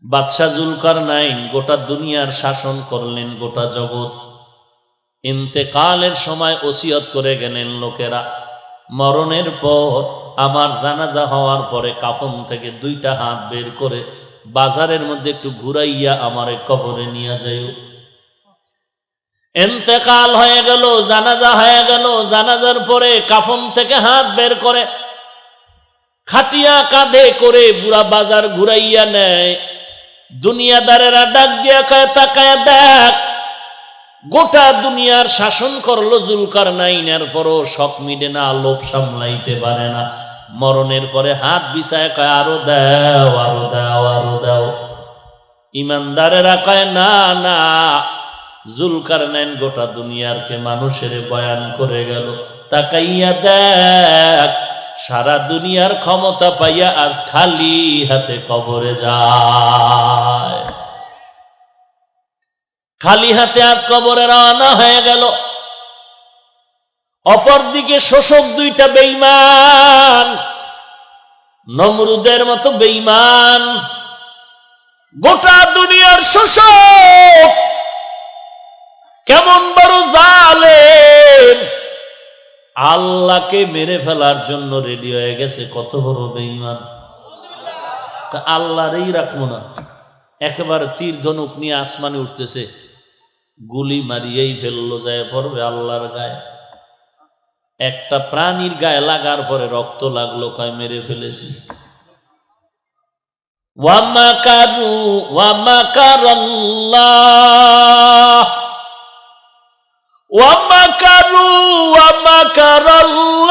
বাদশাহ জুলকারনাইন গোটা দুনিয়ার শাসন করলেন, গোটা জগৎ। ইন্তেকালের সময় ওসিয়ত করে গেলেন লোকেরা, মরণের পর আমার জানাজা হওয়ার পরে কাফন থেকে 2টা হাত বের করে বাজারের মধ্যে একটু ঘুরাইয়া আমারে কবরে নিয়ে যাইও। ইন্তেকাল হয়ে গেল, জানাজা হয়ে গেল, জানাজার পরে কাফন থেকে হাত বের করে খাটিয়া কাঁধে করে বুড়া বাজার ঘুরাইয়া নেয়। দুনিয়াদারেরা ডাক দিয়া কয়, তাকায় দেখ, গোটা দুনিয়ার শাসন করলো জুলকারনাইনের, পরও শখ মিটে না, লোভ সামলাইতে পারে না। মরণের পরে হাত বিছায় কয়, আরো দাও, আরো দাও, আরো দাও। ইমানদারেরা কয়, না না, জুলকারনাইন গোটা দুনিয়ারকে মানুষের বয়ান করে গেল, তাকাইয়া দেখ, সারা দুনিয়ার ক্ষমতা পাইয়া আজ খালি হাতে কবরে যায়। খালি হাতে আজ কবরে রওনা হয়ে গেল। অপরদিকে শোষক 2টা বেঈমান, নমরুদের মতো বেঈমান, গোটা দুনিয়ার শোষক, কেমন বড় জালেম, আল্লাহকে মেরে ফেলার জন্য রেডি হয়ে গেছে। কত বড় বেঈমান! আল্লাহরই রাখবো না, একেবারে তীর ধনুক নিয়ে আসমানে উঠতেছে, গুলি মারিয়েই ফেললো, যায় পড়বে আল্লাহর গায়ে। একটা প্রাণীর গায়ে লাগার পরে রক্ত লাগলো, কয় মেরে ফেলেছি। ওয়ামাকারু ওয়ামাকারাল্লাহ ওয়ামাকারু ওয়ামাকারাল্লাহ